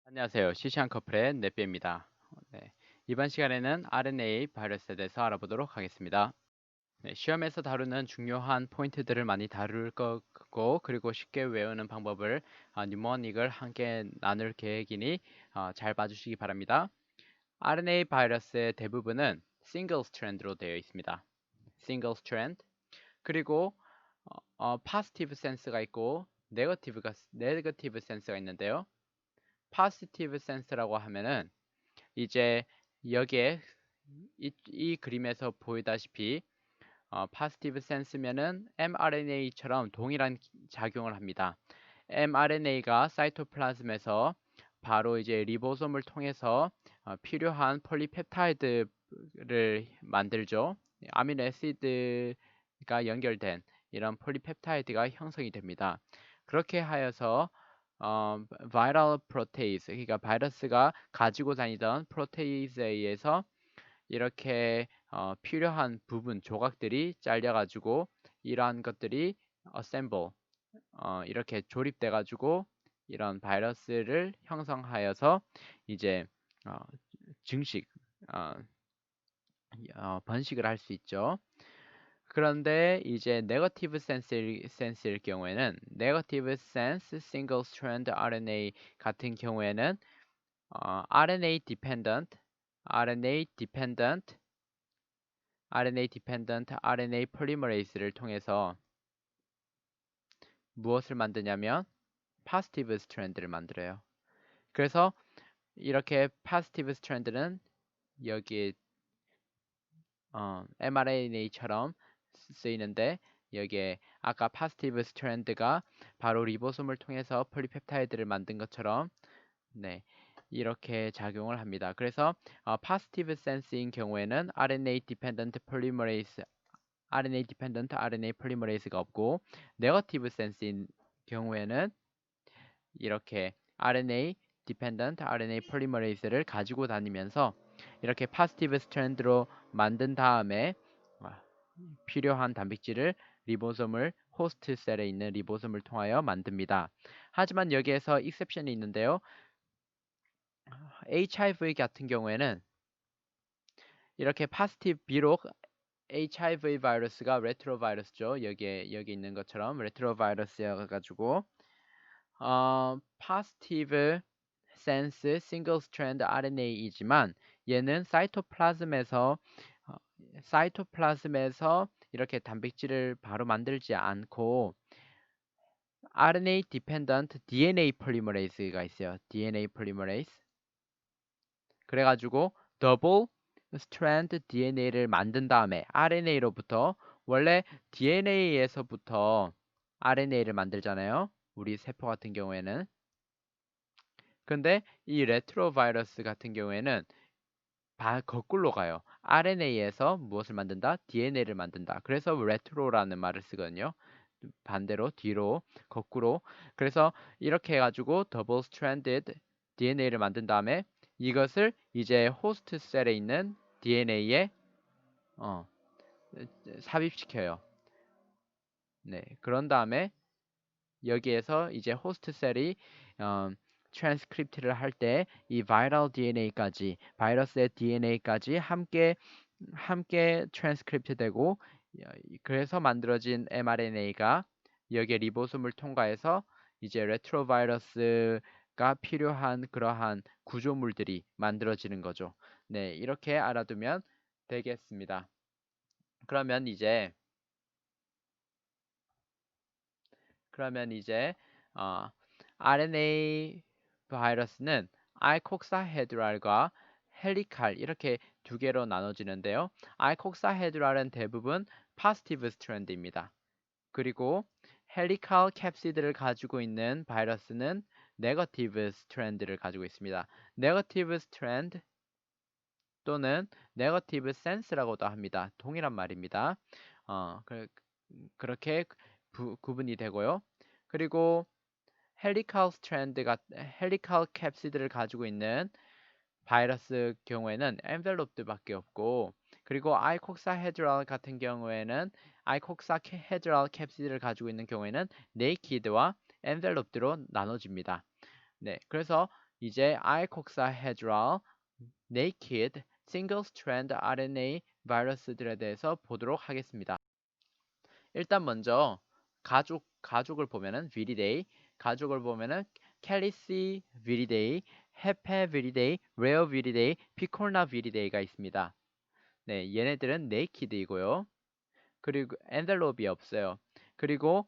안녕하세요. 시시한 커플의 넷비입니다. 네, 이번 시간에는 RNA 바이러스에 대해서 알아보도록 하겠습니다. 네, 시험에서 다루는 중요한 포인트들을 많이 다룰 거고, 그리고 쉽게 외우는 방법을 뉴머닉을 함께 나눌 계획이니 잘 봐주시기 바랍니다. RNA 바이러스의 대부분은 싱글 스트랜드로 되어 있습니다. 싱글 스트랜드. 그리고 포지티브 센스가 있고 네거티브 센스가 있는데요. 포지티브 센스라고 하면은 이제 여기에 이 그림에서 보이다시피 포지티브 센스면은 mRNA처럼 동일한 작용을 합니다. mRNA가 사이토플라즘에서 바로 이제 리보솜을 통해서 필요한 폴리펩타이드를 만들죠. 아미노 애시드가 연결된 이런 폴리펩타이드가 형성이 됩니다. 그렇게 하여서 바이럴 프로테이즈, 그러니까 바이러스가 가지고 다니던 프로테이즈에 의해서 이렇게 필요한 부분 조각들이 잘려가지고 이러한 것들이 assemble 이렇게 조립돼가지고 이런 바이러스를 형성하여서 이제 어, 증식 어, 번식을 할 수 있죠. 그런데 이제 네거티브 센스일 경우에는 네거티브 센스 싱글 스트랜드 RNA 같은 경우에는 RNA dependent, RNA dependent, RNA dependent RNA 폴리머레이스를 통해서 무엇을 만드냐면 포지티브 스트랜드를 만들어요. 그래서 이렇게 포지티브 스트랜드는 여기 mRNA처럼 쓰이는데 여기에 아까 포지티브 스트랜드가 바로 리보솜을 통해서 폴리펩타이드를 만든 것처럼 네, 이렇게 작용을 합니다. 그래서 포지티브 센스인 경우에는 RNA 디펜던트 RNA 폴리머레이즈가 없고 네거티브 센스인 경우에는 이렇게 RNA 디펜던트 RNA 폴리머레이즈를 가지고 다니면서 이렇게 포지티브 스트랜드로 만든 다음에 필요한 단백질을 리보솜을 호스트 셀에 있는 리보솜을 통하여 만듭니다. 하지만 여기에서 익셉션이 있는데요. HIV 같은 경우에는 이렇게 포지티브 비록 HIV 바이러스가 레트로 바이러스죠. 여기 있는 것처럼 레트로 바이러스여가지고 포지티브 센스 싱글 스트랜드 RNA이지만 얘는 사이토플라즘에서 이렇게 단백질을 바로 만들지 않고 RNA 디펜던트 DNA 폴리머레이즈가 있어요. DNA 폴리머레이즈. 그래가지고 더블 스트랜드 DNA를 만든 다음에 RNA로부터 원래 DNA에서부터 RNA를 만들잖아요. 우리 세포 같은 경우에는. 근데 이 레트로 바이러스 같은 경우에는 거꾸로 가요. RNA에서 무엇을 만든다? DNA를 만든다. 그래서 레트로라는 말을 쓰거든요. 반대로 뒤로 거꾸로. 그래서 이렇게 해가지고 더블 스트랜디드 DNA를 만든 다음에 이것을 이제 호스트 셀에 있는 DNA에 삽입시켜요. 네, 그런 다음에 여기에서 이제 호스트 셀이 트랜스크립트를 할 때 이 바이럴 DNA까지 바이러스의 DNA까지 함께 트랜스크립트 되고 그래서 만들어진 mRNA가 여기에 리보솜을 통과해서 이제 레트로바이러스가 필요한 그러한 구조물들이 만들어지는 거죠. 네, 이렇게 알아두면 되겠습니다. 그러면 이제 어, RNA 바이러스는 아이콕사헤드랄과 헬리칼 이렇게 두 개로 나눠지는데요. 아이콕사헤드랄은 대부분 포지티브 스트랜드입니다. 그리고 헬리칼 캡시드를 가지고 있는 바이러스는 네거티브 스트랜드를 가지고 있습니다. 네거티브 스트랜드 또는 네거티브 센스라고도 합니다. 동일한 말입니다. 그렇게 구분이 되고요. 그리고 헬리칼 캡시드를 가지고 있는 바이러스 경우에는 엔벨롭드밖에 없고 그리고 아이콕사헤드랄 같은 경우에는 아이콕사헤드랄 캡시드를 가지고 있는 경우에는 네이키드와 엔벨롭드로 나눠집니다. 네, 그래서 이제 아이콕사헤드랄, naked, single strand RNA 바이러스들에 대해서 보도록 하겠습니다. 일단 먼저 가족을 보면은 viridae, 가족을 보면은 캘리시 viridae, 헤페 viridae, 레어 viridae, 피콜나 viridai가 있습니다. 네, 얘네들은 naked이고요. 그리고 엔델롭이 없어요. 그리고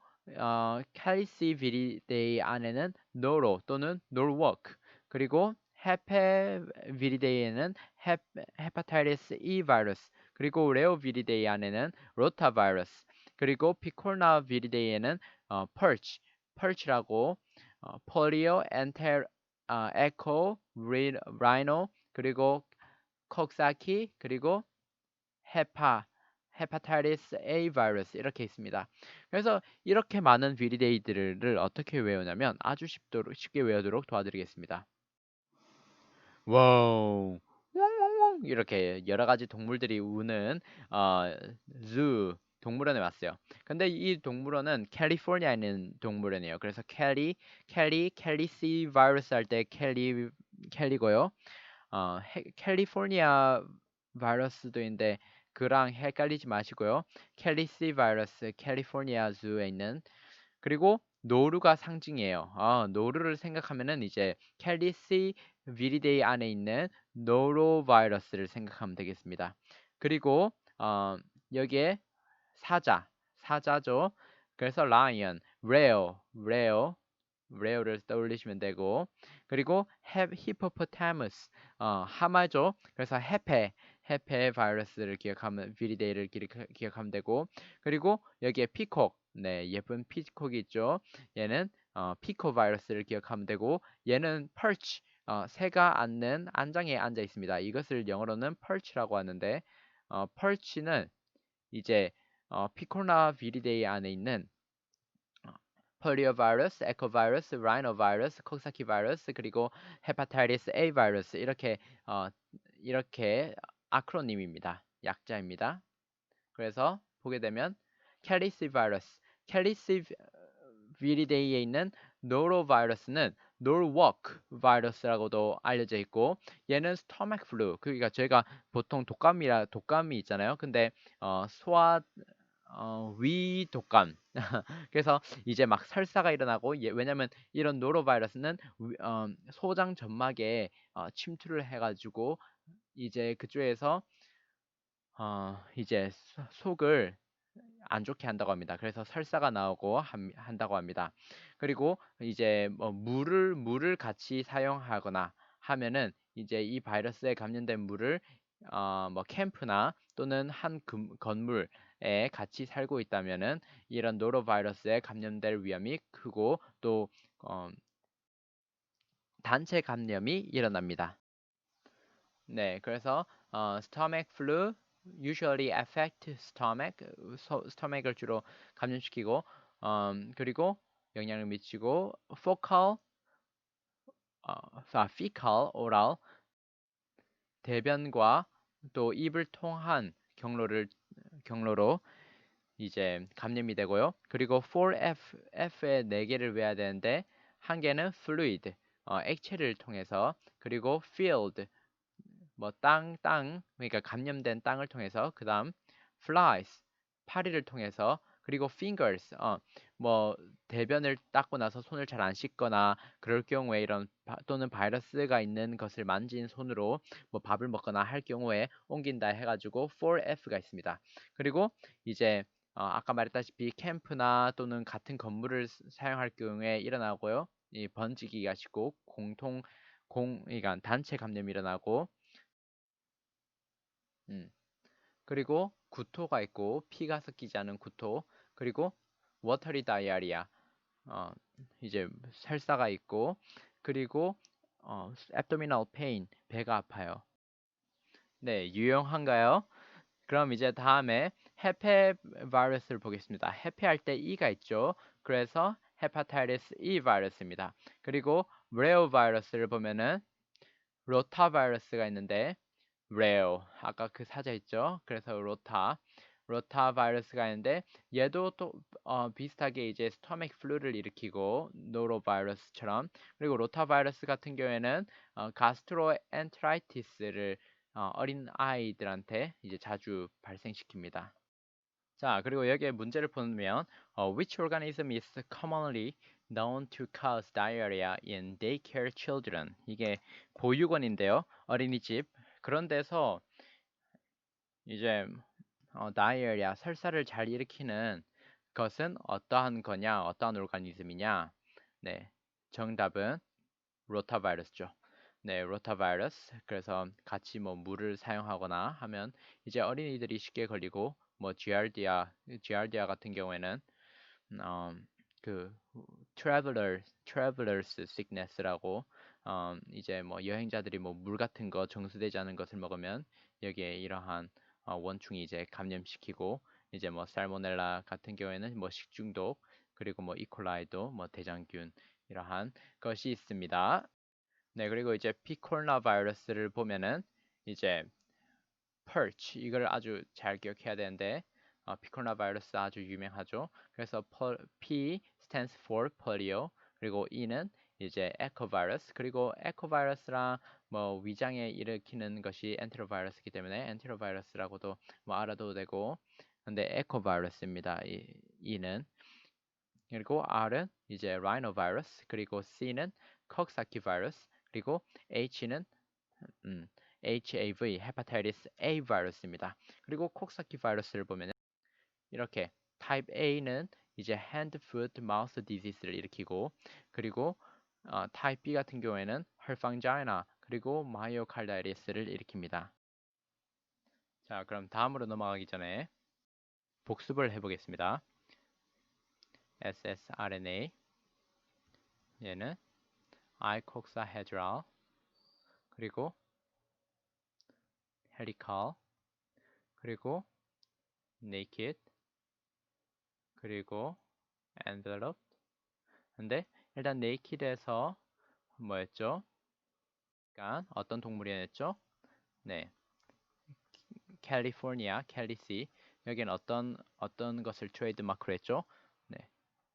캘리시 viridai 안에는 noro 또는 norwalk, 그리고 헤페 viridai에는 헤파타이티스 E 바이러스, 그리고 레오 viridai 안에는 로타 바이러스, 그리고 피콜나 viridai에는 perch라고 폴리오 엔테 에코 라이노, 그리고 콕사키, 그리고 헤파타이티스 A 바이러스 이렇게 있습니다. 그래서 이렇게 많은 비리데이들을 어떻게 외우냐면 아주 쉽게 외우도록 도와드리겠습니다. 와우, 웡웡웡 이렇게 여러 가지 동물들이 우는 zoo 동물원에 왔어요. 근데 이 동물원은 캘리포니아에 있는 동물원이에요. 그래서 캘리시 바이러스 할 때 캘리고요. 캘리포니아 바이러스도 있는데 그랑 헷갈리지 마시고요. 캘리시 바이러스 캘리포니아 주에 있는, 그리고 노루가 상징이에요. 노루를 생각하면은 이제 캘리시 비리데이 안에 있는 노로 바이러스를 생각하면 되겠습니다. 그리고 여기에 사자죠. 그래서 라이언, 레어를 떠올리시면 되고, 그리고 히포포타머스, 하마죠. 그래서 헤페 바이러스를 기억하면 비리데이를 기억하면 되고, 그리고 여기에 피콕, 네, 예쁜 피콕이 있죠. 얘는 피코 바이러스를 기억하면 되고, 얘는 perch, 새가 앉는 안장에 앉아 있습니다. 이것을 영어로는 perch라고 하는데, perch는 이제 피콜라 비리데이 안에 있는 폴리오 바이러스, 에코 바이러스, 라이노 바이러스, 콕사키 바이러스, 그리고 헤파타이티스 A 바이러스, 이렇게 아크로님입니다. 약자입니다. 그래서 보게 되면 캘리시 바이러스, 캘리시 비리데이에 있는 노로 바이러스는 노르워크 바이러스라고도 알려져 있고, 얘는 스토맥 플루, 그러니까 저희가 보통 독감이 있잖아요. 근데 소아 위 독감. 그래서 이제 막 설사가 일어나고, 왜냐면 이런 노로바이러스는 소장 점막에 침투를 해가지고 이제 그쪽에서 이제 속을 안 좋게 한다고 합니다. 그래서 설사가 나오고 한다고 합니다. 그리고 이제 뭐 물을 같이 사용하거나 하면은 이제 이 바이러스에 감염된 물을 뭐 캠프나 또는 한 건물에 같이 살고 있다면은 이런 노로바이러스에 감염될 위험이 크고, 또 단체 감염이 일어납니다. 네, 그래서 stomach flu usually affect stomach, 스토맥을 주로 감염시키고, 그리고 영향을 미치고, fecal, oral, 대변과 또 입을 통한 경로로 이제 감염이 되고요. 그리고 4F의 4개를 외워야 되는데, 한 개는 fluid, 액체를 통해서, 그리고 field, 뭐 땅, 그러니까 감염된 땅을 통해서, 그 다음 flies, 파리를 통해서, 그리고 fingers, 뭐 대변을 닦고 나서 손을 잘 안 씻거나 그럴 경우에 또는 바이러스가 있는 것을 만진 손으로 뭐 밥을 먹거나 할 경우에 옮긴다 해가지고 4F가 있습니다. 그리고 이제 아까 말했다시피 캠프나 또는 같은 건물을 사용할 경우에 일어나고요. 이 번지기가 식고 그러니까 단체 감염이 일어나고, 음, 그리고 구토가 있고 피가 섞이지 않은 구토, 그리고 워터리 다이아리아, 어, 이제 설사가 있고, 그리고 abdominal pain, 배가 아파요. 네, 유용한가요? 그럼 이제 다음에 헤페 바이러스를 보겠습니다. 헤페할 때 E가 있죠. 그래서 헤파타이티스 E 바이러스입니다. 그리고 레오 바이러스를 보면은 로타 바이러스가 있는데, 레오, 아까 그 사자 있죠? 그래서 로타, 로타바이러스가 있는데 얘도 또 비슷하게 이제 스토맥 플루를 일으키고 노로바이러스처럼 그리고 로타바이러스 같은 경우에는 가스트로엔테라이티스를 어린 아이들한테 이제 자주 발생시킵니다. 자, 그리고 여기에 문제를 보면 which organism is commonly known to cause diarrhea in daycare children? 이게 보육원인데요. 어린이집. 그런 데서 이제 다이어리아, 설사를 잘 일으키는 것은 어떠한 거냐, 어떠한 오르가니즘이냐? 네, 정답은 로타바이러스죠. 네, 로타바이러스. 그래서 같이 뭐 물을 사용하거나 하면 이제 어린이들이 쉽게 걸리고 뭐 GRDA 같은 경우에는 어, 그 travelers sickness라고 이제 뭐 여행자들이 뭐 물 같은 거 정수되지 않은 것을 먹으면 여기에 이러한 원충이 이제 감염시키고 이제 뭐 살모넬라 같은 경우에는 뭐 식중독 그리고 뭐 이콜라이도 뭐 대장균 이러한 것이 있습니다. 네, 그리고 이제 피콜나 바이러스를 보면은 이제 perch 이걸 아주 잘 기억해야 되는데 피콜나 바이러스 아주 유명하죠. 그래서 P stands for polio 그리고 E는 이제 에코바이러스 그리고 에코바이러스랑 뭐 위장에 일으키는 것이 엔테로바이러스이기 때문에 엔테로바이러스라고도 뭐 알아도 되고 근데 에코바이러스입니다. E는 그리고 R은 이제 라이노바이러스 그리고 C는 콕사키 바이러스 그리고 H는 HAV, 헤파타이티스 A 바이러스입니다. 그리고 콕사키 바이러스를 보면 이렇게 타입 A는 이제 hand, foot, mouth disease를 일으키고 그리고 타입 B 같은 경우에는 헐팡자이나 그리고 마이오칼다이티스를 일으킵니다. 자, 그럼 다음으로 넘어가기 전에 복습을 해보겠습니다. ssRNA 얘는 아이콕사헤드랄 그리고 헬리칼 그리고 naked 그리고 envelope 근데 일단 naked에서 뭐였죠? 그러니까 어떤 동물이었죠? 네, 캘리포니아, 캘리시 여기는 어떤 것을 트레이드 마크로 했죠? 네,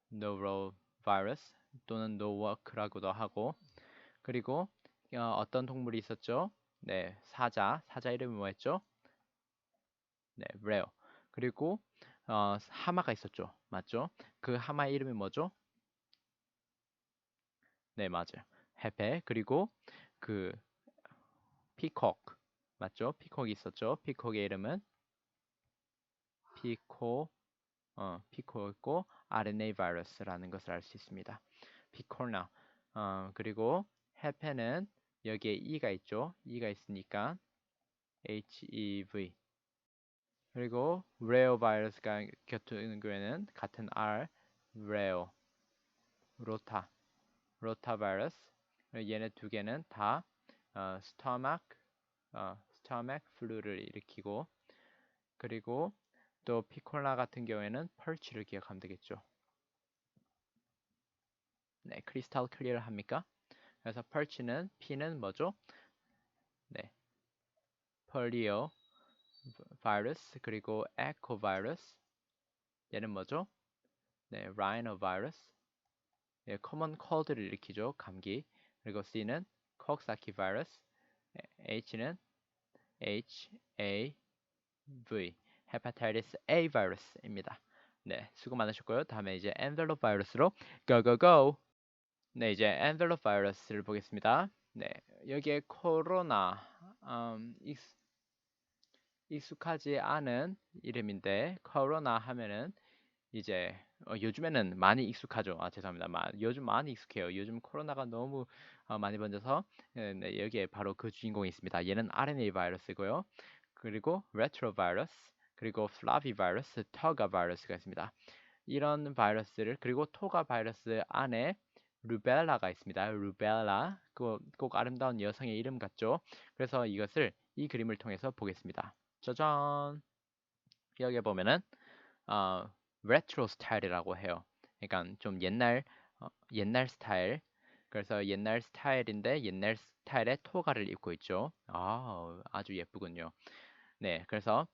노로바이러스 또는 노워크라고도 하고 그리고 어떤 동물이 있었죠? 네, 사자 이름이 뭐였죠? 네, 레어 그리고 하마가 있었죠, 맞죠? 그 하마의 이름이 뭐죠? 네, 맞아요. 해페 그리고 그 피콕 맞죠? 피콕이 있었죠. 피콕의 이름은 피코였고 RNA 바이러스라는 것을 알 수 있습니다. 피코나 그리고 해페는 여기에 E가 있죠. E가 있으니까 HEV 그리고 레오 바이러스가 곁두는 경우에는 같은 R 레오 로타 바이러스 얘네 두 개는 다 스토맥 플루를 일으키고 그리고 또 피콜라 같은 경우에는 펄치를 기억하면 되겠죠. 네, 크리스탈 클리어 합니까? 그래서 펄치는 P는 뭐죠? 네, 펄리오 바이러스 그리고 에코 바이러스 얘는 뭐죠? 네, 라이노 바이러스 예, 커먼 콜드를 일으키죠. 감기 그리고 C는 콕사키 바이러스 H는 HAV 헤파타이티스 A 바이러스입니다. 네, 수고 많으셨고요. 다음에 이제 엔벨롭 바이러스로 고고고. 네, 이제 엔벨롭 바이러스를 보겠습니다. 네, 여기에 코로나 익숙하지 않은 이름인데 코로나 하면은 이제 요즘에는 많이 익숙하죠. 죄송합니다. 요즘 많이 익숙해요. 요즘 코로나가 너무 많이 번져서 네, 여기에 바로 그 주인공이 있습니다. 얘는 RNA 바이러스고요. 그리고 레트로 바이러스, 그리고 플라비 바이러스, 터가 바이러스가 있습니다. 이런 바이러스를 그리고 토가 바이러스 안에 루벨라가 있습니다. 루벨라 꼭 아름다운 여성의 이름 같죠? 그래서 이 그림을 통해서 보겠습니다. 짜잔! 여기 보면은 레트로 스타일이라고 해요. 그러니까 좀 옛날 스타일. 그래서 옛날 스타일인데 옛날 스타일의 토가를 입고 있죠. 아주 예쁘군요. 네, 그래서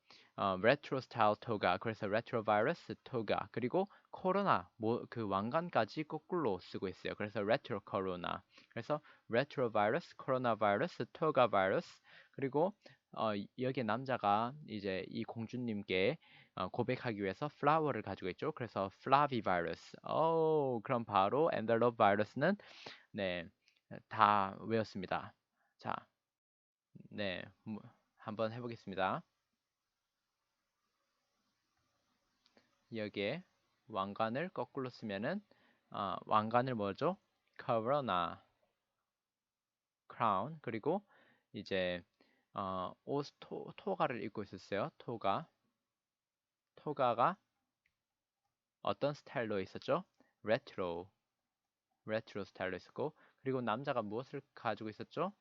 레트로 스타일 토가, 그래서 레트로 바이러스 토가, 그리고 코로나, 그 왕관까지 거꾸로 쓰고 있어요. 그래서 레트로 코로나, 그래서 레트로 바이러스, 코로나 바이러스, 토가 바이러스, 그리고 여기 남자가 이제 이 공주님께 고백하기 위해서 플라워를 가지고 있죠. 그래서 플라비 바이러스. 그럼 바로 엔벨롭 바이러스는 네, 다 외웠습니다. 자, 네, 한번 해보겠습니다. 여기에 왕관을 거꾸로 쓰면은 왕관을 뭐죠? 코로나, 크라운, 그리고 이제 옷 토가를 입고 있었어요. 토가가 어떤 스타일로 있었죠? 레트로, 레트로 스타일로 있었고, 그리고 남자가 무엇을 가지고 있었죠?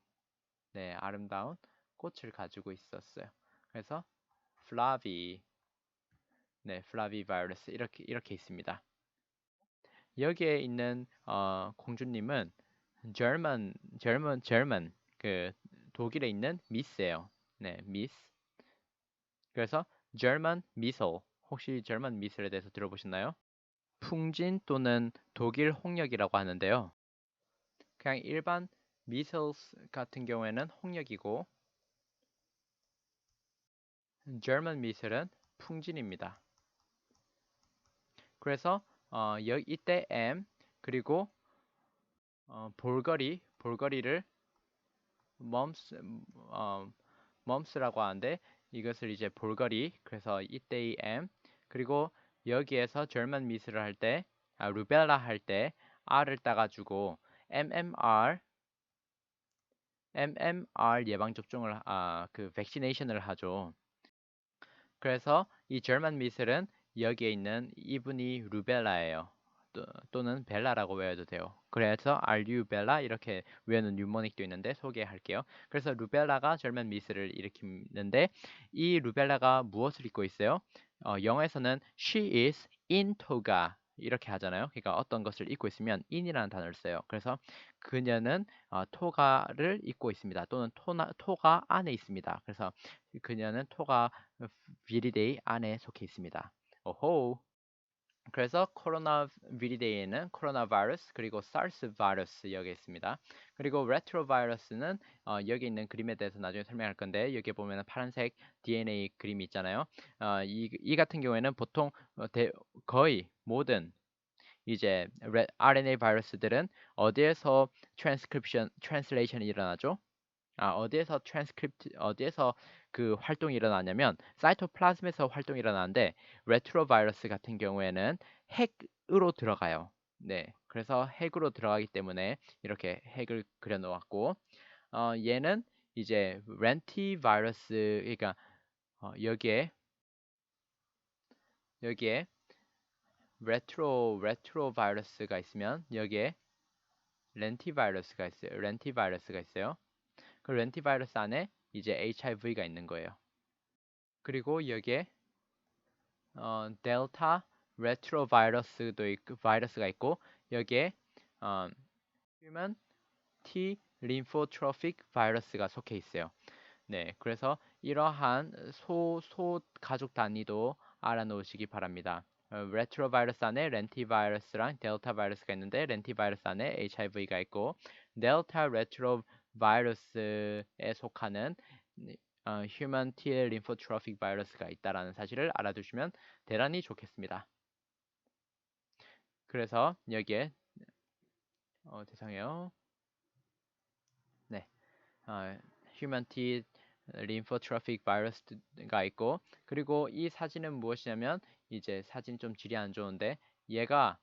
네, 아름다운 꽃을 가지고 있었어요. 그래서 플라비, 네, 플라비 바이러스 이렇게 있습니다. 여기에 있는 공주님은 German 그 독일에 있는 미스예요. 네, 미스. 그래서 German Missile 혹시 German Missile에 대해서 들어보셨나요? 풍진 또는 독일 홍역이라고 하는데요. 그냥 일반 missiles 같은 경우에는 홍역이고 German Missile은 풍진입니다. 그래서 이때 M 그리고 볼거리를 mumps mums라고 하는데 이것을 이제 볼거리 그래서 이때의 M 그리고 여기에서 German 미스를 할 때 루벨라 할 때 R을 따가지고 MMR 예방 접종을 그 vacination을 하죠. 그래서 이 German 미슬은 여기에 있는 이분이 루벨라예요. 또는 벨라라고 외워도 돼요. 그래서 알류벨라 이렇게 외우는 뉴모닉도 있는데 소개할게요. 그래서 루벨라가 절면 미스를 일으키는데 이 루벨라가 무엇을 입고 있어요? 영어에서는 she is in toga 이렇게 하잖아요. 그러니까 어떤 것을 입고 있으면 in이라는 단어를 써요. 그래서 그녀는 토가를 입고 있습니다. 또는 토가 안에 있습니다. 그래서 그녀는 토가 비리데이 안에 속해 있습니다. 오호. 그래서 코로나 비리데이에는 코로나 바이러스 그리고 사르스 바이러스 여기 있습니다. 그리고 레트로 바이러스는 여기 있는 그림에 대해서 나중에 설명할 건데 여기 보면 파란색 DNA 그림이 있잖아요. 이 같은 경우에는 보통 거의 모든 이제 RNA 바이러스들은 어디에서 트랜슬레이션이 일어나죠? 어디에서 그 활동이 일어나냐면 사이토플라즘에서 활동이 일어나는데 레트로 바이러스 같은 경우에는 핵으로 들어가요. 네, 그래서 핵으로 들어가기 때문에 이렇게 핵을 그려 놓았고 얘는 이제 렌티 바이러스 그러니까 여기에 레트로 바이러스가 있으면 여기에 렌티 바이러스가 있어요. 그 렌티 바이러스 안에 이제 HIV가 있는 거예요. 그리고 여기에 델타 레트로 바이러스가 있고 여기에 어, 휴먼 T 림포트로픽 바이러스가 속해 있어요. 네, 그래서 이러한 소 가족 단위도 알아놓으시기 바랍니다. 레트로 바이러스 안에 렌티 바이러스랑 델타 바이러스가 있는데 렌티 바이러스 안에 HIV가 있고 델타 레트로 바이러스에 속하는 휴먼 T 림포트로픽 바이러스가 있다라는 사실을 알아두시면 대단히 좋겠습니다. 그래서 여기에 죄송해요. 네, 휴먼 T 림포트로픽 바이러스가 있고 그리고 이 사진은 무엇이냐면 이제 사진 좀 질이 안 좋은데 얘가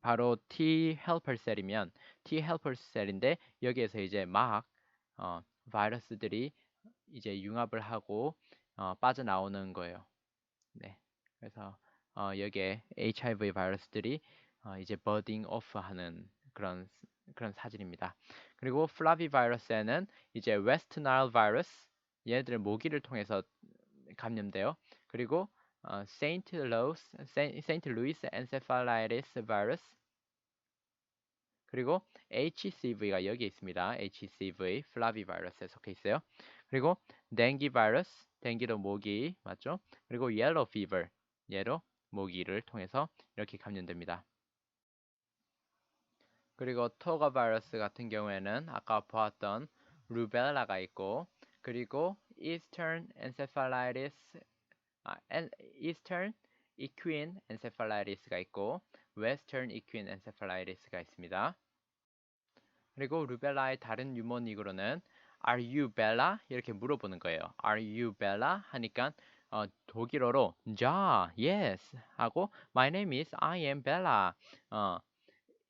바로 T 헬퍼 셀이면 T 헬퍼 셀인데 여기에서 이제 막 바이러스들이 이제 융합을 하고 빠져나오는 거예요. 네, 그래서 여기에 HIV 바이러스들이 이제 버딩 오프 하는 그런 사진입니다. 그리고 플라비 바이러스에는 이제 웨스트 나일 바이러스 얘네들은 모기를 통해서 감염돼요. 그리고 세인트 루이스 엔세팔라이티스 바이러스 그리고 HCV가 여기 있습니다. HCV, 플라비바이러스에 속해 있어요. 그리고 댕기 바이러스, 댕기도 모기 맞죠? 그리고 옐로우 피버, 얘로 모기를 통해서 이렇게 감염됩니다. 그리고 토가 바이러스 같은 경우에는 아까 보았던 루벨라가 있고, 그리고 Eastern Encephalitis, Eastern Equine Encephalitis가 있고, Western Equine Encephalitis가 있습니다. 그리고 루벨라의 다른 유머닉으로는 Are you Bella? 이렇게 물어보는 거예요. Are you Bella? 하니까 독일어로 Ja, yes 하고 My name is I am Bella.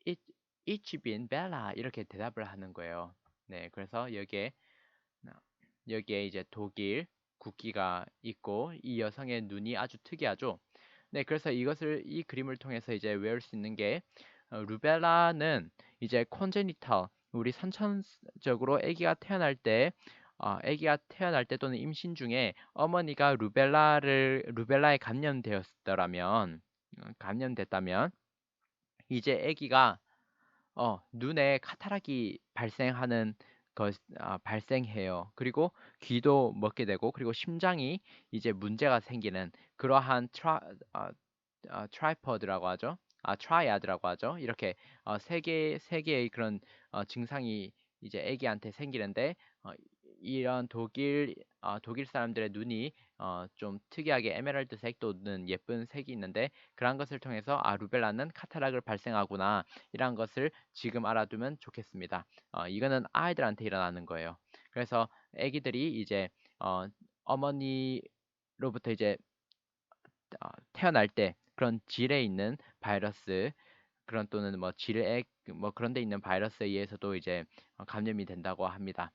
It, Ich bin Bella 이렇게 대답을 하는 거예요. 네, 그래서 여기에 이제 독일 국기가 있고 이 여성의 눈이 아주 특이하죠. 네, 그래서 이 그림을 통해서 이제 외울 수 있는 게 루벨라는 이제 콘제니탈 우리 선천적으로 아기가 태어날 때 또는 임신 중에 어머니가 루벨라에 감염됐다면 이제 아기가 눈에 카타락이 발생해요. 그리고 귀도 먹게 되고, 그리고 심장이 이제 문제가 생기는 그러한 트라이퍼드라고 하죠. 트라이아드라고 하죠. 이렇게 세 개의 그런 증상이 이제 아기한테 생기는데 이런 독일 사람들의 눈이 좀 특이하게 에메랄드색 또는 예쁜 색이 있는데 그런 것을 통해서 루벨라는 카타락을 발생하구나 이런 것을 지금 알아두면 좋겠습니다. 이거는 아이들한테 일어나는 거예요. 그래서 아기들이 이제 어머니로부터 이제 태어날 때 그런 질에 있는 바이러스 그런 또는 뭐 질액 뭐 그런 데 있는 바이러스에 의해서도 이제 감염이 된다고 합니다.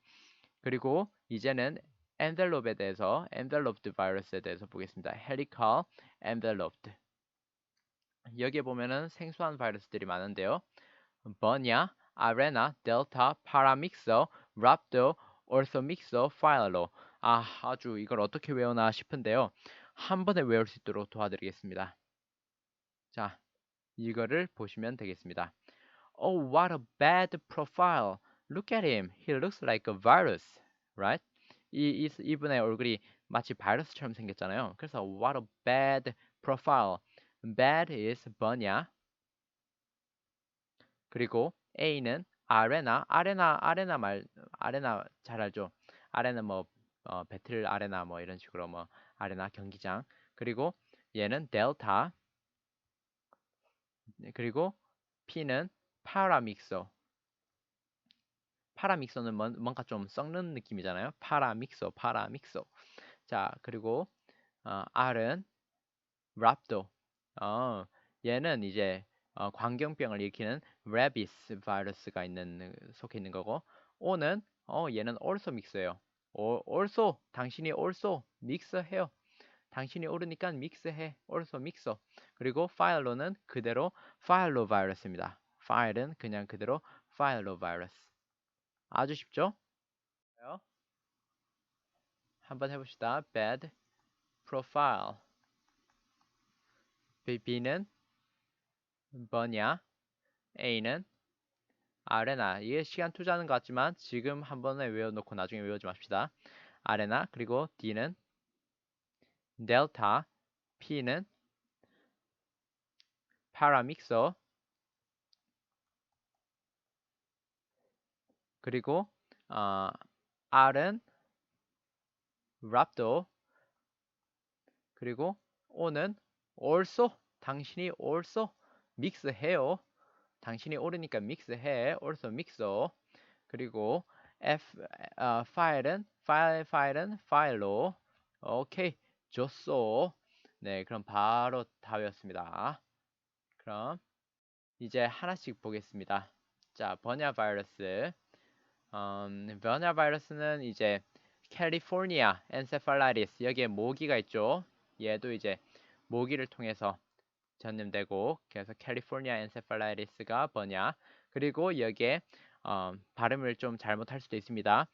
그리고 이제는 enveloped 바이러스에 대해서 보겠습니다. helical enveloped. 여기에 보면은 생소한 바이러스들이 많은데요. 버냐, 아레나, 델타, 파라믹서, 랍도, orthomixo, 파일로. 아주 이걸 어떻게 외우나 싶은데요. 한 번에 외울 수 있도록 도와드리겠습니다. 자, 이거를 보시면 되겠습니다. Oh, what a bad profile. Look at him. He looks like a virus. Right? 이분의 얼굴이 마치 바이러스처럼 생겼잖아요. 그래서 what a bad profile. Bad is 뭐냐? 그리고 A는 아레나 잘 알죠? 아레나 뭐 배틀 아레나 뭐 이런 식으로 뭐 아레나 경기장. 그리고 얘는 델타. 그리고 P는 파라믹소. 파라믹소는 뭔가 좀 썩는 느낌이잖아요. 파라믹소. 자, 그리고 R은 랍도. 얘는 이제 광견병을 일으키는 레비스 바이러스가 속해 있는 거고, O는 얘는 also 믹스예요. also 당신이 also 믹스해요. 당신이 오르니까 믹스해. also 믹서. 그리고 파일로는 그대로 파일로 바이러스입니다. 파일은 그냥 그대로 파일로 바이러스. 아주 쉽죠? 한번 해봅시다. bad profile. B는 뭐냐? A는 아레나. 이게 시간 투자하는 것 같지만 지금 한 번에 외워놓고 나중에 외우지 맙시다. 아레나. 그리고 D는 델타. P는 파라믹서. 그리고 R은 랍도. 그리고 O는 also. 당신이 also 믹스해요. 당신이 오르니까 믹스해. also 믹서. 그리고 파일은 파일로. 오케이. 좋소. 네, 그럼 바로 다 외웠습니다. 그럼 이제 하나씩 보겠습니다. 자, 버냐 바이러스. 버냐 바이러스는 이제 캘리포니아 엔세팔라리스 여기에 모기가 있죠. 얘도 이제 모기를 통해서 전염되고 그래서 캘리포니아 엔세팔라리스가 버냐. 그리고 여기에 발음을 좀 잘못할 수도 있습니다.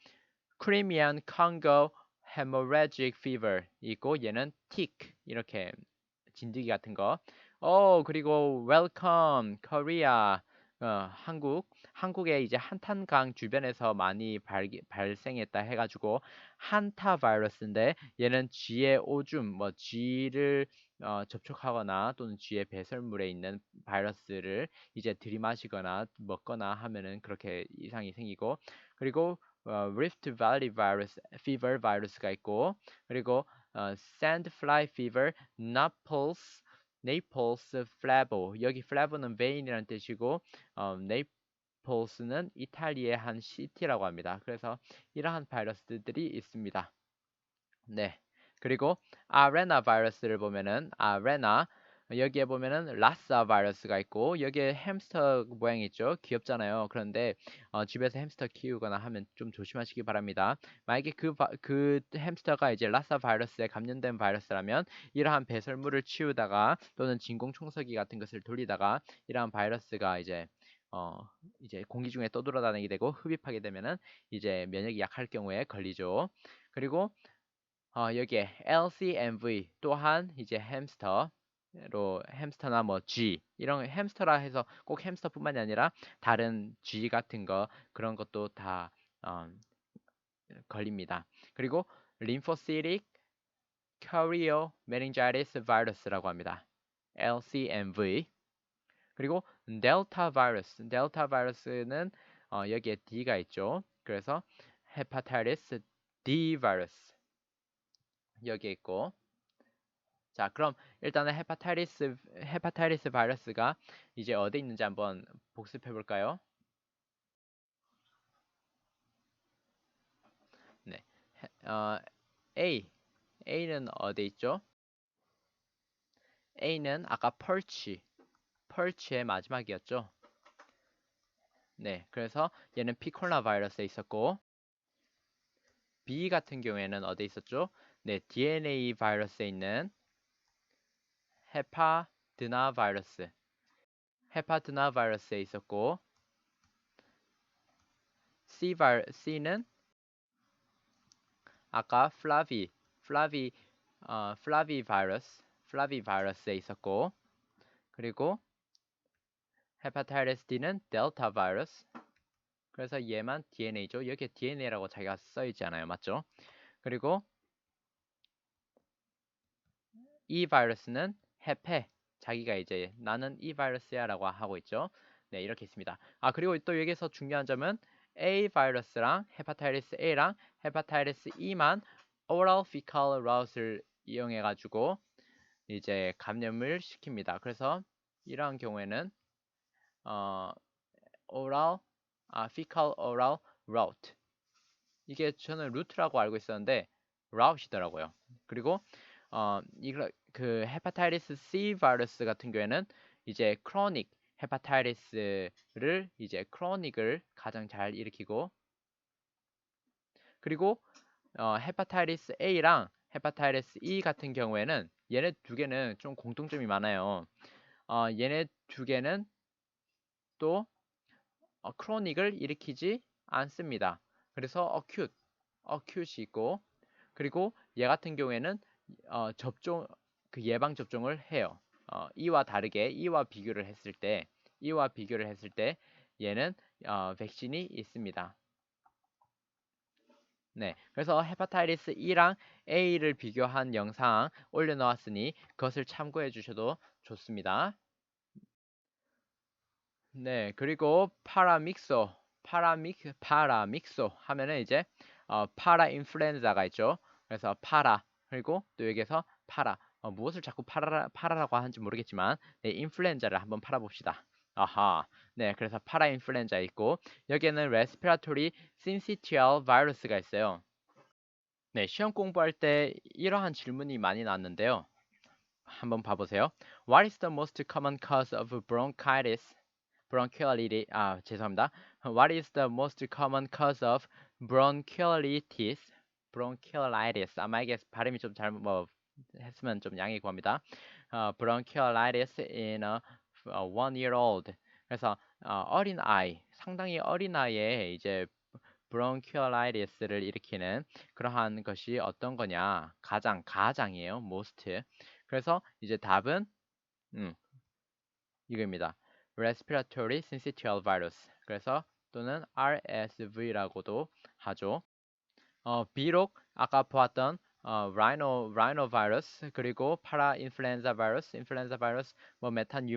크리미안 콩고 헤모레직 피버 있고 얘는 틱 이렇게 진드기 같은 거. 그리고 웰컴 코리아 한국에 이제 한탄강 주변에서 많이 발생했다 해가지고 한타 바이러스인데 얘는 쥐의 오줌, 뭐 쥐를 접촉하거나 또는 쥐의 배설물에 있는 바이러스를 이제 들이마시거나 먹거나 하면은 그렇게 이상이 생기고 그리고 Rift Valley 바이러스, fever 바이러스가 있고 그리고 Sandfly fever, 네이플스 플래보 여기 플래보는 베인이라는 뜻이고 네이플스는 이탈리아의 한 시티라고 합니다. 그래서 이러한 바이러스들이 있습니다. 네. 그리고 아레나 바이러스를 보면은 아레나 여기에 보면은 라사 바이러스가 있고 여기에 햄스터 모양이 있죠. 귀엽잖아요. 그런데 집에서 햄스터 키우거나 하면 좀 조심하시기 바랍니다. 만약에 그 햄스터가 이제 라사 바이러스에 감염된 바이러스라면 이러한 배설물을 치우다가 또는 진공 청소기 같은 것을 돌리다가 이러한 바이러스가 이제 공기 중에 떠돌아다니게 되고 흡입하게 되면은 이제 면역이 약할 경우에 걸리죠. 그리고 여기에 LCMV 또한 이제 햄스터나 뭐 G 이런 햄스터라 해서 꼭 햄스터뿐만이 아니라 다른 G 같은 거 그런 것도 다 어, 걸립니다. 그리고 림포시틱 캐리어 메닌자이티스 바이러스라고 합니다. LCMV. 그리고 델타 바이러스는 여기에 D가 있죠. 그래서 헤파타이티스 D 바이러스 여기에 있고 자, 그럼 일단은 헤파타이티스 바이러스가 이제 어디 있는지 한번 복습해 볼까요? 네. A. A는 어디 있죠? A는 아까 펄치의 마지막이었죠. 네. 그래서 얘는 피콜라 바이러스에 있었고 B 같은 경우에는 어디 있었죠? 네, DNA 바이러스에 있는 헤파드나 바이러스에 있었고 C는 아까 플라비 바이러스에 있었고 그리고 헤파타이티스 D는 델타 바이러스 그래서 얘만 DNA죠. 여기에 DNA라고 자기가 써있지 않아요. 맞죠? 그리고 이 바이러스는 헤페 자기가 이제 나는 이 바이러스야 라고 하고 있죠. 네 이렇게 있습니다. 그리고 또 여기서 중요한 점은 A 바이러스랑 헤파타이티스 A랑 헤파타이티스 E만 oral fecal route를 이용해 가지고 이제 감염을 시킵니다. 그래서 이러한 경우에는 어, oral, fecal oral route 이게 저는 루트라고 알고 있었는데 route이더라고요. 그리고 그 헤파타이티스 C 바이러스 같은 경우에는 이제 크로닉 헤파타이티스를 이제 크로닉을 가장 잘 일으키고 그리고 헤파타이티스 A랑 헤파타이티스 E 같은 경우에는 얘네 두 개는 좀 공통점이 많아요. 얘네 두 개는 또 크로닉을 일으키지 않습니다. 그래서 어큐트이 있고 그리고 얘 같은 경우에는 접종 그 예방 접종을 해요. 이와 비교를 했을 때 얘는 백신이 있습니다. 네, 그래서 헤파타이티스 E랑 A를 비교한 영상 올려놓았으니 그것을 참고해 주셔도 좋습니다. 네, 그리고 파라믹소 하면은 이제 파라 인플루엔자가 있죠. 그래서 그리고 또 여기에서 무엇을 자꾸 파라라고 하는지 모르겠지만 네, 인플루엔자를 한번 팔아봅시다. 아하. 네, 그래서 파라 인플루엔자 있고 여기에는 레스피라토리 신시티얼 바이러스가 있어요. 네, 시험 공부할 때 이러한 질문이 많이 나왔는데요. 한번 봐보세요. What is the most common cause of 죄송합니다. What is the most common cause of bronchiolitis? 아마 이게 발음이 좀 잘못 했으면 좀 양해 구합니다. bronchiolitis in a 1-year-old. 그래서 상당히 어린 아이에 이제 bronchiolitis를 일으키는 그러한 것이 어떤 거냐? 가장이에요. most. 그래서 이제 답은 이거입니다. respiratory syncytial virus. 그래서 또는 RSV라고도 하죠. 비록 아까 보았던 rhino 바이러스 그리고 파라 인플루엔자 바이러스, 뭐 메탄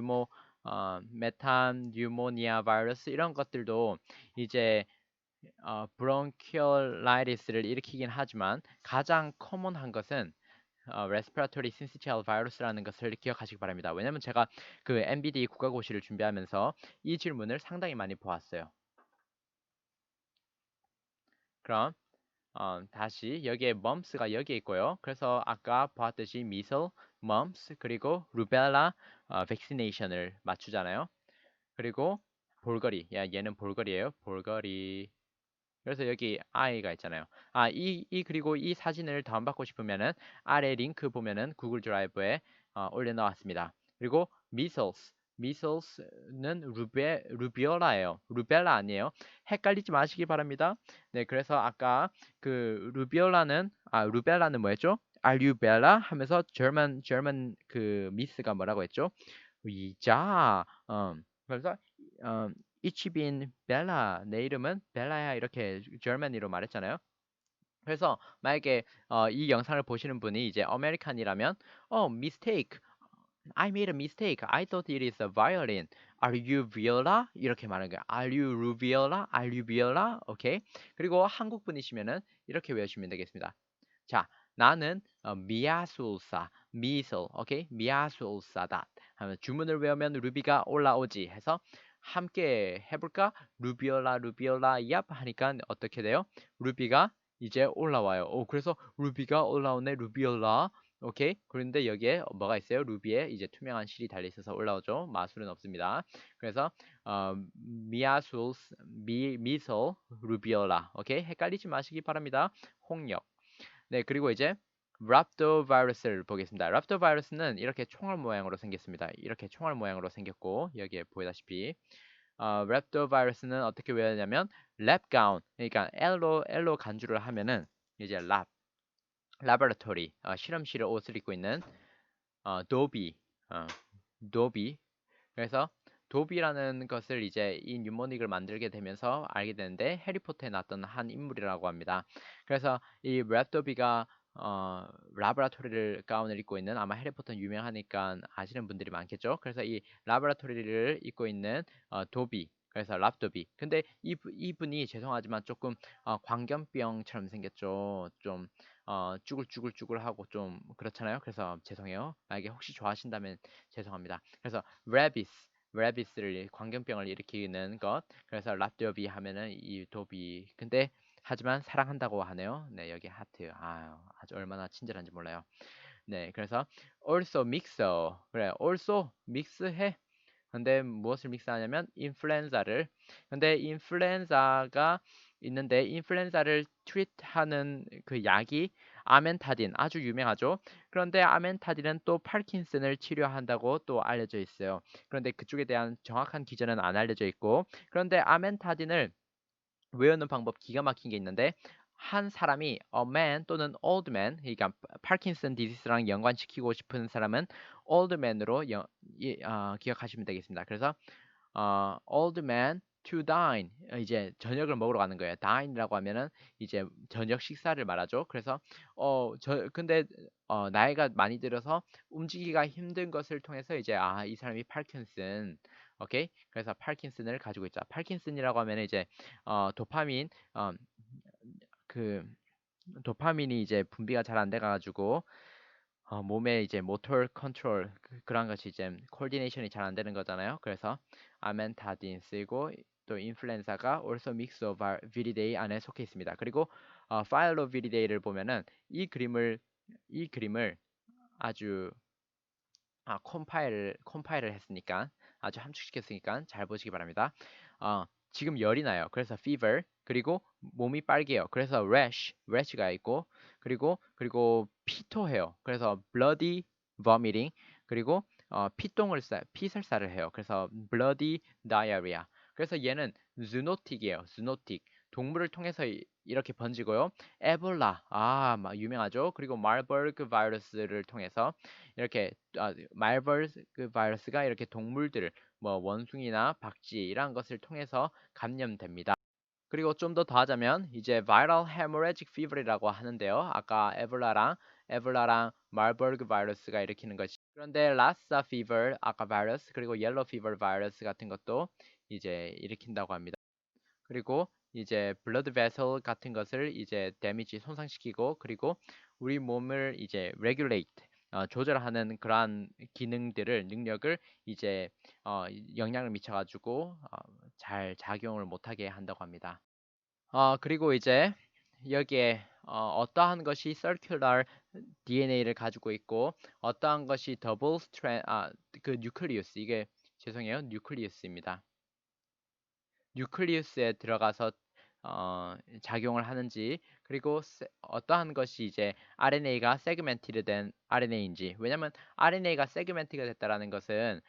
뉴모니아 바이러스 이런 것들도 이제 브론키올라이티스를 일으키긴 하지만 가장 커먼한 것은 respiratory syncytial virus라는 것을 기억하시기 바랍니다. 왜냐면 제가 그 MBD 국가고시를 준비하면서 이 질문을 상당히 많이 보았어요. 그럼 다시 여기에 mumps가 여기에 있고요. 그래서 아까 보았듯이 measles, mumps 그리고 rubella vaccination을 맞추잖아요. 그리고 볼거리, 얘는 볼거리예요. 볼거리. 그래서 여기 I가 있잖아요. 그리고 이 사진을 다운받고 싶으면은 아래 링크 보면은 구글 드라이브에 올려놓았습니다. 그리고 measles는 루비올라예요. 루벨라 아니에요. 헷갈리지 마시기 바랍니다. 네, 그래서 아까 그 루벨라는 뭐였죠? 알류벨라 하면서 German 그 미스가 뭐라고 했죠? 위자. 그래서 어, 이치빈 벨라 내 이름은 벨라야 이렇게 German이로 말했잖아요. 그래서 만약에 이 영상을 보시는 분이 이제 아메리칸이라면 mistake. I made a mistake. I thought it is a violin. Are you viola? 이렇게 말하는 거예요. Are you ruviola? Are you viola? 오케이. 그리고 한국 분이시면은 이렇게 외우시면 되겠습니다. 자, 나는 미야술사, 미술, 오케이? 미야술사다. 하면 주문을 외우면 루비가 올라오지 해서 함께 해볼까? 루비올라, 얍 하니까 어떻게 돼요? 루비가 이제 올라와요. 그래서 루비가 올라오네, 루비올라. 오케이. 그런데 여기에 뭐가 있어요? 루비에 이제 투명한 실이 달려 있어서 올라오죠. 마술은 없습니다. 그래서 미술, 루비올라. 오케이. 헷갈리지 마시기 바랍니다. 홍역. 네, 그리고 이제 랍도바이러스를 보겠습니다. 랍도바이러스는 이렇게 총알 모양으로 생겼습니다. 이렇게 총알 모양으로 생겼고 여기에 보이다시피 랍도바이러스는 어떻게 외우냐면 랩 가운, 그러니까 L로 간주를 하면은 이제 라보라토리, 실험실의 옷을 입고 있는 도비, 도비. 그래서 도비라는 것을 이제 이 뉴모닉을 만들게 되면서 알게 되는데 해리포터에 나왔던 한 인물이라고 합니다. 그래서 이 랩도비가 라보라토리를 가운을 입고 있는 아마 해리포터 유명하니까 아시는 분들이 많겠죠. 그래서 이 라보라토리를 입고 있는 도비. 그래서 랍도비. 근데 이분이 죄송하지만 조금 광견병처럼 생겼죠. 좀 쭈글쭈글쭈글하고 좀 그렇잖아요. 그래서 죄송해요. 만약에 혹시 좋아하신다면 죄송합니다. 그래서 레비스를 광견병을 일으키는 것. 그래서 랍도비 하면은 이 도비. 근데 하지만 사랑한다고 하네요. 네, 여기 하트. 아주 얼마나 친절한지 몰라요. 네, 그래서 also mixer. 그래, also 믹스해. 근데 무엇을 믹스하냐면 인플루엔자를. 근데 인플루엔자가 있는데 인플루엔자를 트리트하는 그 약이 아멘타딘 아주 유명하죠. 그런데 아멘타딘은 또 파킨슨을 치료한다고 또 알려져 있어요. 그런데 그쪽에 대한 정확한 기전은 안 알려져 있고 그런데 아멘타딘을 외우는 방법 기가 막힌 게 있는데 한 사람이 a man 또는 old man 그러니까 파킨슨 디지스랑 연관시키고 싶은 사람은 old man으로 기억하시면 되겠습니다. 그래서 old man to dine 이제 저녁을 먹으러 가는 거예요. dine이라고 하면은 이제 저녁 식사를 말하죠. 그래서 근데 나이가 많이 들어서 움직이기가 힘든 것을 통해서 이제 이 사람이 파킨슨 오케이. 그래서 파킨슨을 가지고 있자. 파킨슨이라고 하면 이제 도파민 그 도파민이 이제 분비가 잘 안 돼가지고 몸에 이제 모tor 컨트롤 그런 것이 이제 코디네이션이 잘 안 되는 거잖아요. 그래서 아멘타딘 쓰이고 또 인플루엔자가 also mix of viridae 안에 속해 있습니다. 그리고 파일로비리데이를 보면은 이 그림을 아주 컴파일을 했으니까 아주 함축시켰으니까 잘 보시기 바랍니다. 지금 열이 나요. 그래서 fever 그리고 몸이 빨개요. 그래서 rash가 있고 그리고 피토해요. 그래서 bloody vomiting 그리고 피설사를 해요. 그래서 bloody diarrhea. 그래서 얘는 zoonotic이에요. zoonotic. 동물을 통해서 이렇게 번지고요. 에볼라, 막 유명하죠. 그리고 마르버그 바이러스를 통해서 이렇게 마르버그 바이러스가 이렇게 뭐 원숭이나 박쥐 이런 것을 통해서 감염됩니다. 그리고 좀 더 더하자면 이제 viral hemorrhagic fever이라고 하는데요. 아까 에볼라랑 마버그 바이러스가 일으키는 것이. 그런데 라사 fever 아까 바이러스 그리고 옐로 fever 바이러스 같은 것도 이제 일으킨다고 합니다. 그리고 이제 블러드 베슬 같은 것을 이제 데미지 손상시키고 그리고 우리 몸을 이제 regulate 조절하는 그러한 기능들을 능력을 이제 영향을 미쳐가지고 잘 작용을 못하게 한다고 합니다. 그리고 이제 여기에 어떠한 것이 circular DNA를 가지고 있고 어떠한 것이 double strand 그 뉴클리우스 이게 죄송해요 뉴클리우스입니다. 뉴클리우스에 들어가서 작용을 하는지 그리고 어떠한 것이 이제 RNA가 세그멘티드 된 RNA인지 왜냐면 RNA가 세그멘트가 됐다라는 것은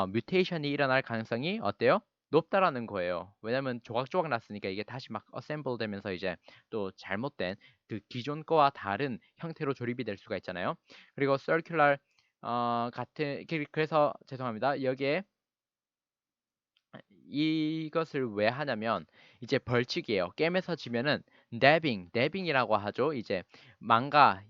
뮤테이션이 일어날 가능성이 어때요? 높다라는 거예요. 왜냐면 조각조각 났으니까 이게 다시 막 어셈블 되면서 이제 또 잘못된 그 기존 거와 다른 형태로 조립이 될 수가 있잖아요. 그리고 circular 같은 그래서 죄송합니다. 여기에 이것을 왜 하냐면 이제 벌칙이에요. 게임에서 지면은 데빙이라고 하죠. 이제 망가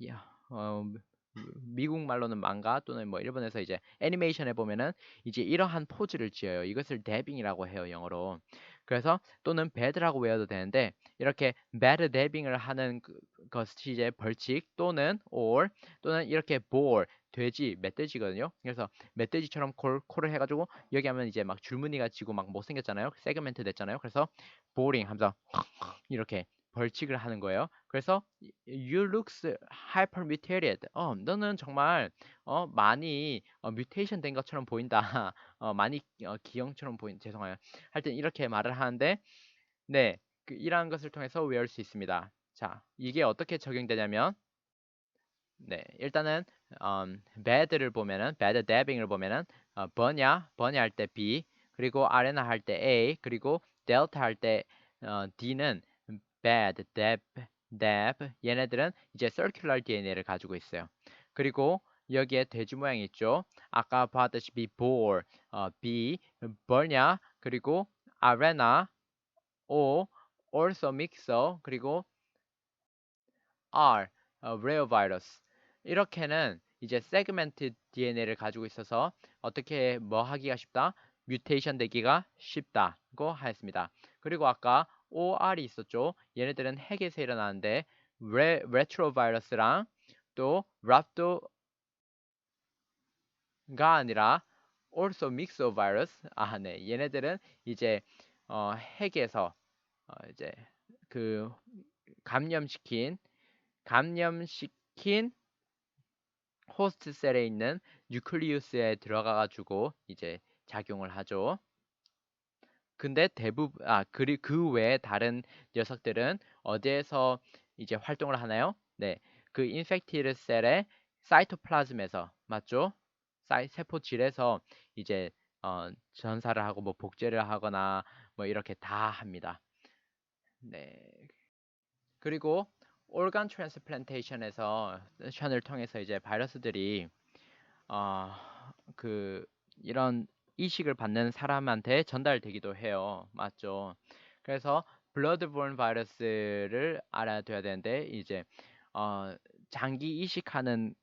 미국 말로는 망가 또는 뭐 일본에서 이제 애니메이션에 보면은 이제 이러한 포즈를 지어요. 이것을 데빙이라고 해요, 영어로. 그래서 또는 배드라고 외워도 되는데 이렇게 배드 데빙을 하는 것이 이제 벌칙 또는 또는 이렇게 돼지, 멧돼지거든요. 그래서 멧돼지처럼 콜을 해가지고 여기 하면 이제 막 줄무늬가 지고 막 못생겼잖아요. 세그멘트 됐잖아요. 그래서 보링 하면서 이렇게 벌칙을 하는 거예요. 그래서 you looks hyper mutated. 너는 정말 많이 뮤테이션 된 것처럼 보인다. 많이 기형처럼 죄송해요. 하여튼 이렇게 말을 하는데 네, 이러한 것을 통해서 외울 수 있습니다. 자, 이게 어떻게 적용되냐면 네, 일단은 bad를 보면은 bad dabbing을 보면은 버냐 할 때 B 그리고 아레나 할 때 A 그리고 델타 할 때 D는 bad dab 얘네들은 이제 circular DNA를 가지고 있어요. 그리고 여기에 돼지 모양이 있죠. 아까 봤다시피 B 버냐 그리고 아레나 O also mixer 그리고 R, rare virus. 이렇게는 이제 세그멘트 DNA를 가지고 있어서 어떻게 뭐 하기가 쉽다? 뮤테이션 되기가 쉽다고 하였습니다. 그리고 아까 OR이 있었죠. 얘네들은 핵에서 일어나는데 레트로바이러스랑 또 랍도가 아니라 also mixovirus. 네. 얘네들은 이제 핵에서 이제 그 감염시킨 호스트 셀에 있는 뉴클리우스에 들어가 가지고 이제 작용을 하죠. 근데 대부분 그 외에 다른 녀석들은 어디에서 이제 활동을 하나요? 네. 그 인펙티드 셀의 사이토플라즘에서 맞죠? 세포질에서 이제 전사를 하고 뭐 복제를 하거나 뭐 이렇게 다 합니다. 네. 그리고 organ transplantation에서 션을 통해서 이제 바이러스들이 어, 그 이런 이식을 받는 사람한테 전달되기도 해요. 맞죠? 그래서 bloodborne 바이러스를 알아둬야 되는데 이제 어, 장기 이식하는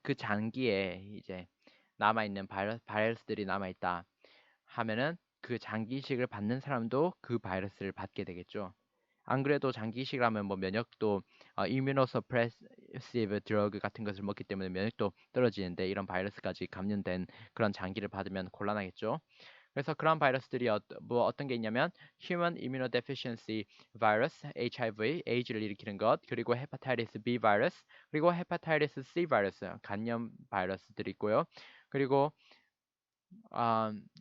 그 장기에 이제 남아 있는 바이러스들이 남아 있다 하면은 그 장기 이식을 받는 사람도 그 바이러스를 받게 되겠죠. 안 그래도 장기 이식을 하면 뭐 면역도 이뮤노서프레시브 드러그 같은 것을 먹기 때문에 면역도 떨어지는데 이런 바이러스까지 감염된 그런 장기를 받으면 곤란하겠죠. 그래서 그런 바이러스들이 뭐 어떤 게 있냐면 Human Immunodeficiency Virus, HIV, 에이즈를 일으키는 것, 그리고 헤파타이티스 B 바이러스, 그리고 헤파타이티스 C 바이러스, 간염 바이러스들이 있고요. 그리고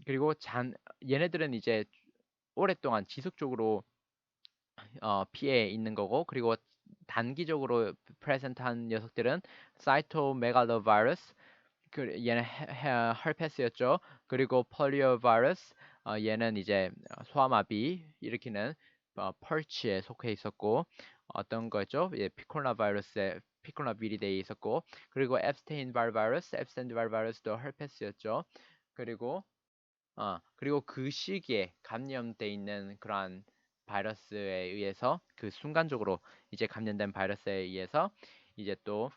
그리고 얘네들은 이제 오랫동안 지속적으로 피해 있는 거고 그리고 단기적으로 프레젠트한 녀석들은 사이토메갈로바이러스 얘는 herpes였죠. 그리고 폴리오바이러스 얘는 이제 소아마비 일으키는 펄치에 속해 있었고 어떤 거였죠? 예, 피콜라 바이러스에 피콜라 비리데이 있었고 그리고 앱스테인 바이러스도 herpes였죠. 그리고 그리고 그 시기에 감염돼 있는 그러한 바이러스에 의해서 그 순간적으로 이제 감염된 바이러스에 의해서 이제 또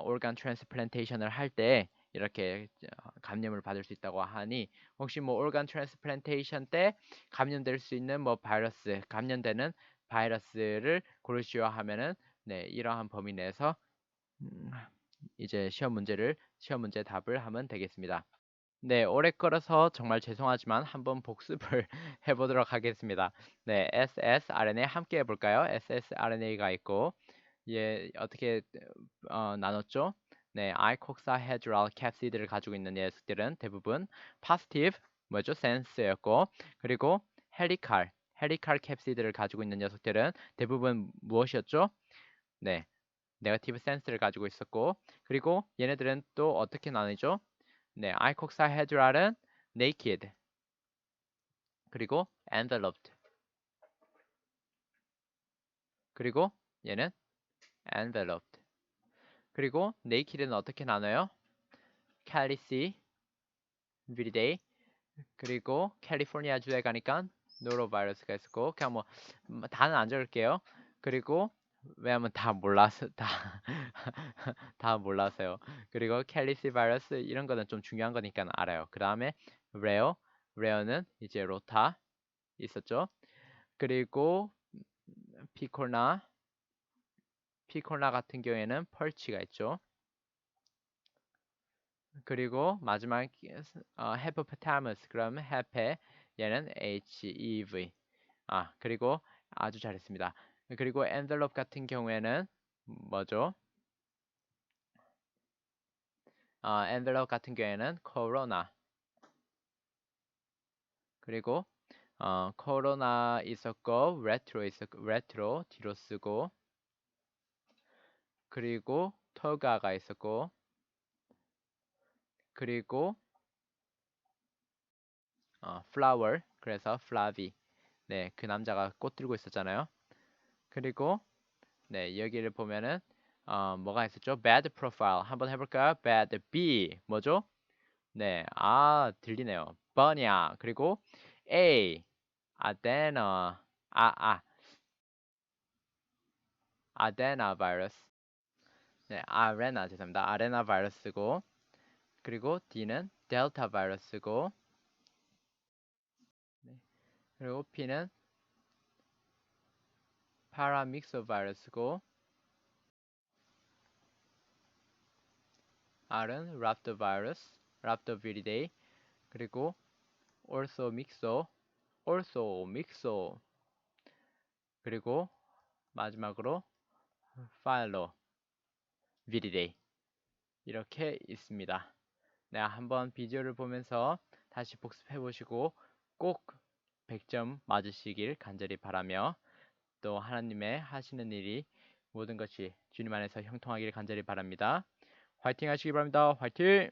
organ transplantation을 할 때 이렇게 감염을 받을 수 있다고 하니 혹시 뭐 organ transplantation 때 감염될 수 있는 뭐 바이러스 감염되는 바이러스를 고르시오 하면은 네 이러한 범위 내에서 이제 시험 문제 답을 하면 되겠습니다. 네, 오래 걸어서 정말 죄송하지만 한번 복습을 해보도록 하겠습니다. 네, ssRNA 함께 해볼까요? ssRNA가 있고, 예, 어떻게 나눴죠? 네, 아이콕사헤드랄 캡시드를 가지고 있는 녀석들은 대부분 positive, 뭐죠? sense였고, 그리고 헬리칼 캡시드를 가지고 있는 녀석들은 대부분 무엇이었죠? 네, 네거티브 센스를 가지고 있었고, 그리고 얘네들은 또 어떻게 나뉘죠? 네, 아이콕사헤드랄은 naked 그리고 enveloped 그리고 얘는 enveloped 그리고 naked는 어떻게 나눠요? 캘리시, 비리데이 그리고 캘리포니아 주에 가니까 노로바이러스가 있었고 그냥 뭐 다는 안 적을게요. 그리고 왜냐면 다 몰라서 다 몰라서요. 그리고 캘리시 바이러스 이런 거는 좀 중요한 거니까 알아요. 그 다음에 레어는 이제 로타 있었죠. 그리고 피콜나 같은 경우에는 펄치가 있죠. 그리고 마지막 헤퍼포타머스 그러면 헤페 얘는 HEV 그리고 아주 잘했습니다. 그리고 엔벨롭 같은 경우에는 뭐죠? 엔벨롭 같은 경우에는 코로나 그리고 코로나 있었고 레트로 뒤로 쓰고 그리고 토가가 있었고 그리고 flower 그래서 플라비 네, 그 남자가 꽃 들고 있었잖아요. 그리고 네, 여기를 보면은 뭐가 있었죠? bad profile 한번 해볼까요? bad B 뭐죠? 네, 들리네요. 버냐 그리고 A 아데나 아데나 바이러스 네, 아레나 죄송합니다. 아레나 바이러스고 그리고 D는 델타 바이러스고 네, 그리고 P는 파라믹소 바이러스고 R은 랍도바이러스 랍도비리데이 그리고 올소 믹소 그리고 마지막으로 파일로 비리데이 이렇게 있습니다. 네, 한번 비디오를 보면서 다시 복습해 보시고 꼭 100점 맞으시길 간절히 바라며 또 하나님의 하시는 일이 모든 것이 주님 안에서 형통하길 간절히 바랍니다. 화이팅 하시기 바랍니다. 화이팅!